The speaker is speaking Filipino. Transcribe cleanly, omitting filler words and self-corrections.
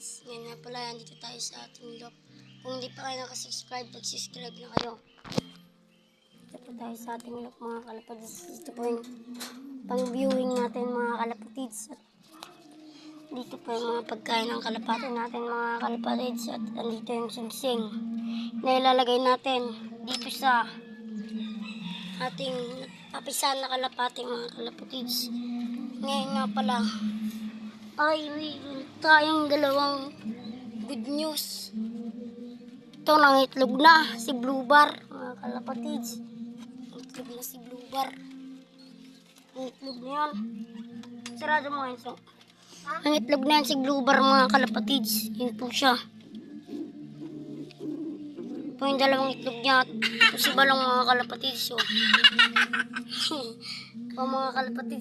kalapatids. Ngayon nga pala, dito tayo sa ating lock. Kung hindi pa kayo nakasubscribe, mag-subscribe na kayo. Dito po tayo sa ating lock mga kalapatids. Dito po yung pang-viewing natin mga kalapatids. At dito po yung mga pagkain ng kalapati natin mga kalapatids. At andito yung singsing na ilalagay natin dito sa ating papisan na kalapati mga kalapatids. Ngayon nga pala ay mayroon tayong dalawang good news. Ito nang itlog na si Blue Bar mga kalapatids. Itlog na si Blue Bar. Ang itlog na yan. Sarado mo ngayon so. Ang itlog na yan si Blue Bar mga kalapatids. Yun po siya. Ito yung dalawang itlog niya. Ito si Balong mga kalapatids. So. Ito mga kalapatids.